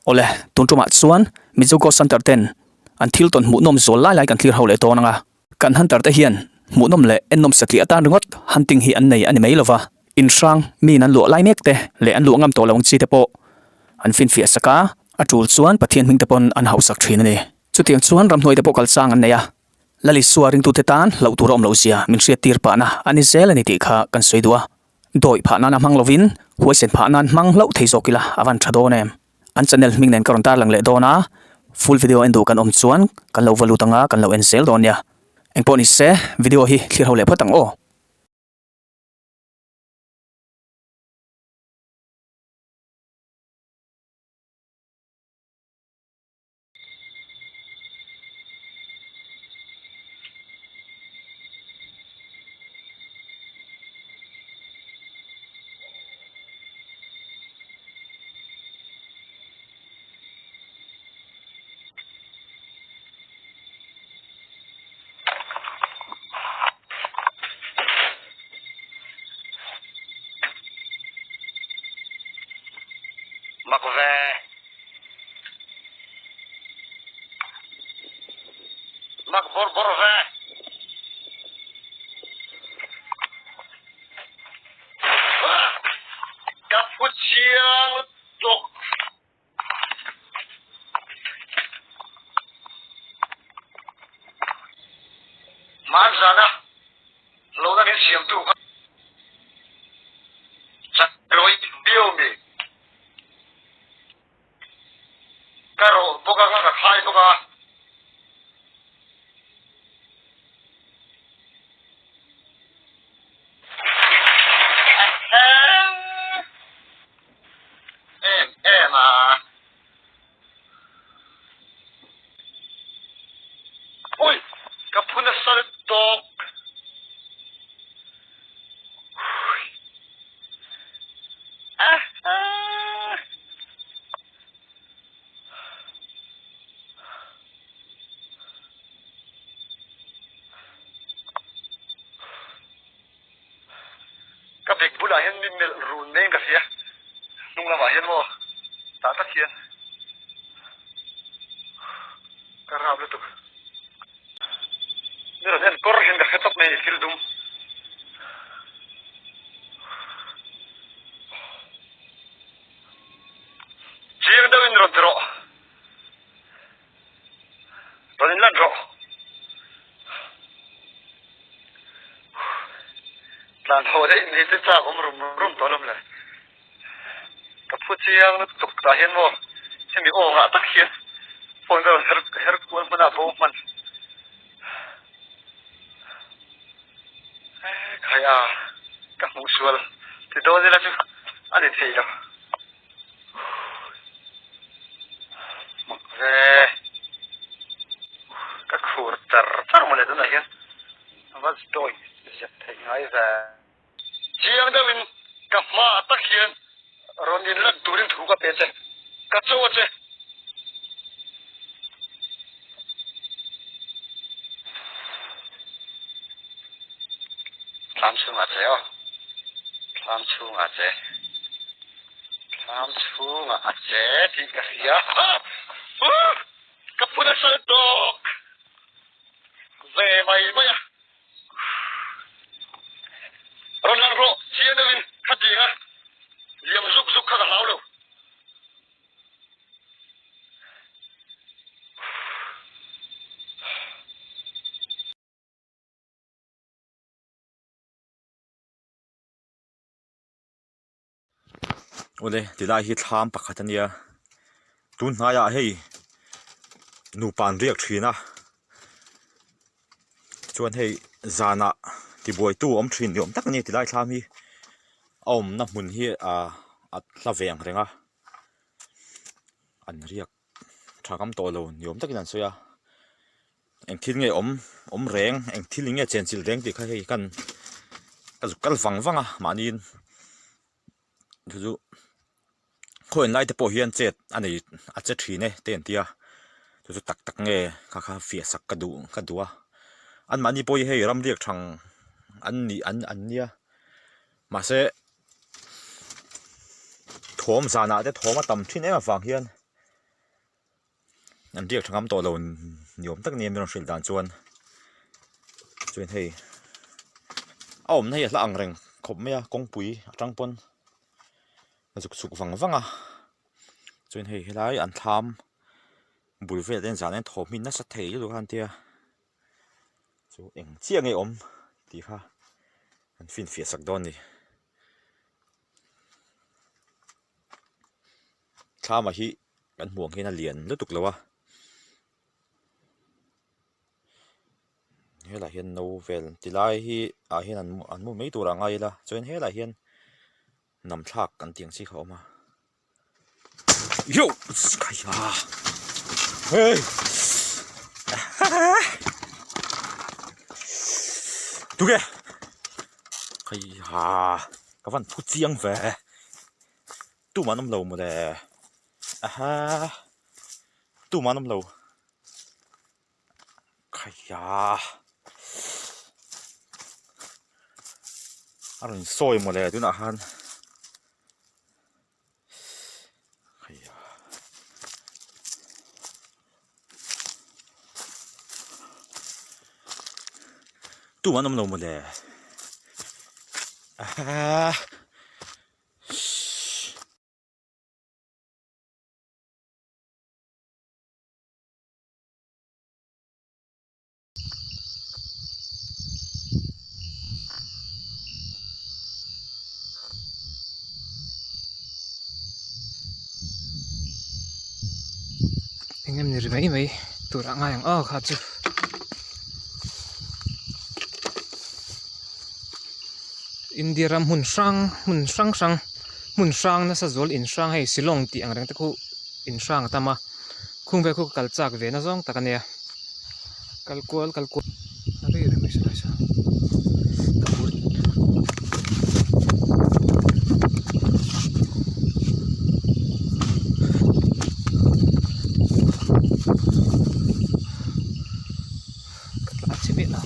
Ole, tuntuma chuan Mizuko Center ten an thil ton hmuhnom zol lai kan thlir ho le to nanga kan hunter te hian hmuhnom le ennom sakli atan ringot hunting hi an nei ani mai lova in sang mi nan lu lai mek te le an lu ngam to lawng chi te po an fin fi saka atul chuan pathian hming te pon an hausak thin ani chutiang chuan ramhnoi te po kal sang an neya lali suaring tu te tan lo turom lo sia min ria tir pa na ani zel ani ti kha kan soidua doi pha na na mang lovin huaisen pha nan mang lo theizokila awan thado nem an channel ming nen karon tar lang le dona full video endu kan om chuan kan lo valu tanga kan lo en sel don ya engpon is se video hi thlir ho le phatang o mặc về mặc bor bor về cặp phút chiang tục man ra đó lâu đã đến xiêm tu chắc rồi điêu mi caro boga ga khai boga em à ui kapuna sar tok các việc bula hiền min mel run nên cái gì nung la hiền mo ta ta hiền karab le tuk nero hiền kor hiền ka khatap me kil dum chiang dawin ro dro ron lan ro lan ho dei ni te cha om rum to lam le ka phu chiang na tuk ta hian mo chimi o nga tak hian phone ga her kun mana bo man khaya ka mu sual ti do de la chu ani thei lo mak ve ka khur tar mo le do na hian was toy se thei ngai ve chiang da min ka ma tak hian ronin lak turin thu ka pe che ka chaw che tham chu nga che o tham chu nga che ti ka ya ka puna sa dok ve mai mai ronan ro chiang da min khatinga liam zuk zuk kha hlau lo Ole tilai hi thlam pakhat ania tun hnaya hei nupan riak thina chuan hei zana ti boi tu om thin yom tak ani tilai thlam hi om na mun hi a tlaveng renga an riak thakam to lo yom takin an soya eng thil nge om reng eng thil nge chenchil reng ti kha hei kan kal wangwanga manin thu khoin lai te po hian chet ani a che thine ten tia chu tak tak nge kha fia sak ka duwa an mani poi hei ram riak thang an nia ma se thom zana te thoma tam thin em awang hian อันเรียกทางคำตัวเราโยมตั้งเนียมเป็นสิ่งด่านชวนให้เอาผมให้ละอังเร่งขบไม่กงปุ๋ยจังปนสุกฝังอ่ะจนให้หลายอันทำบุยเฟรเล่นสารเล่นถมมินนัสเทียดูกันเทียเอ็งเชี่ยงไงดีค่ะอันฟินเฟียสักดอนดิข้ามาฮิกันห่วงให้น่าเลียนแล้วตุกเลยวะเฮ้ยหลายเห็นโนเวลที่ไล่ฮิเห็นอันมุไม่ตัวไงล่ะจนเฮ้ยหลายเห็นนำทักกันเตียงสิเขามาโย่ใครเฮ้ยดูแกใครกับวันพูดเสียงแฝตู้มันน้ำเหลวมาเลยตู้มันน้ำเหลวใครอะไรซอยมาเลยดูนะฮันตู้มันน้ำเหลวมาเลยAnh em nhớ mấy tụi đã ngay khá chứ India ram hun sang na sa zol in sang hay silong ti ang rang ta khu in sang tama khung ve khu kal chak ve na zong takania kalkual ari re mai sa kapur katla chimi na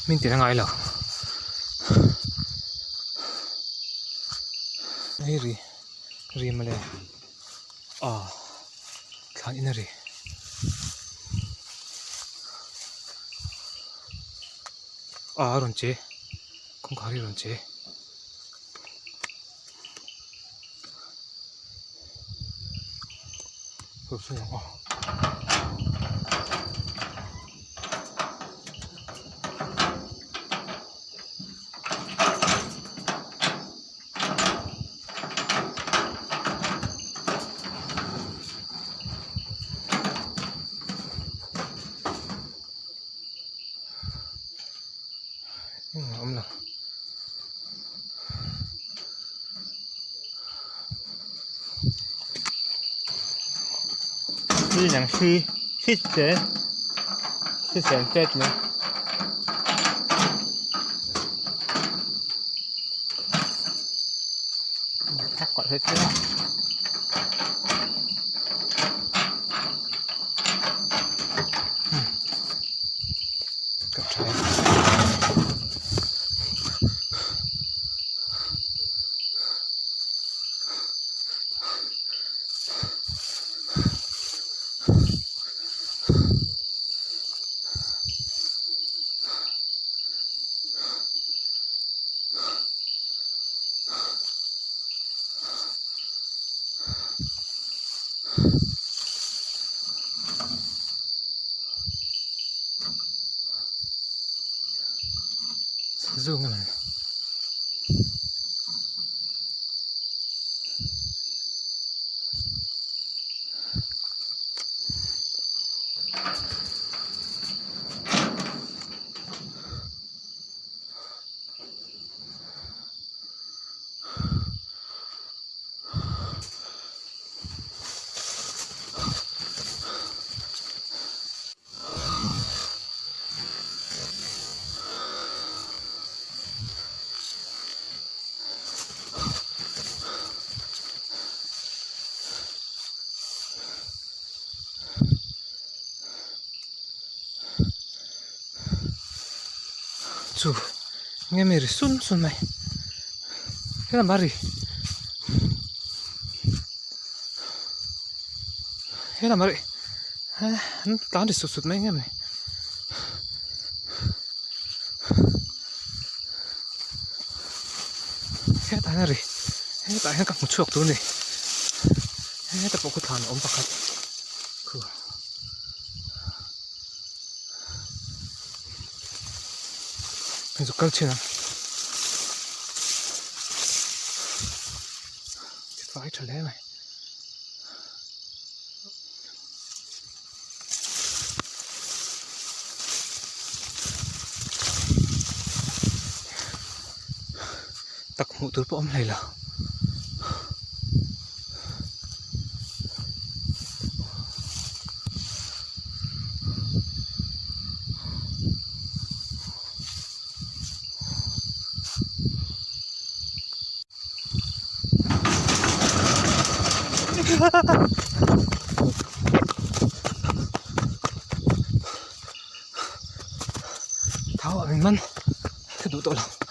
mình tiền ngay là này ri mà lên thằng in ri rồi chế không có rồi chế rồi xuống là đi nhàng xí chế tết nữa thắt quả hết thế zoom in. chu nghe mi ri sun mai he lam bari he lam bari ha ta ri sut mai nghe mi he ta na ri he ta he ka mu chuak tu ni he ta pokut than om pakhat khu Penso que ele vai trở lại này. Tắc mũ túi bom này là tháo ở mình mân cái đủ tội lòng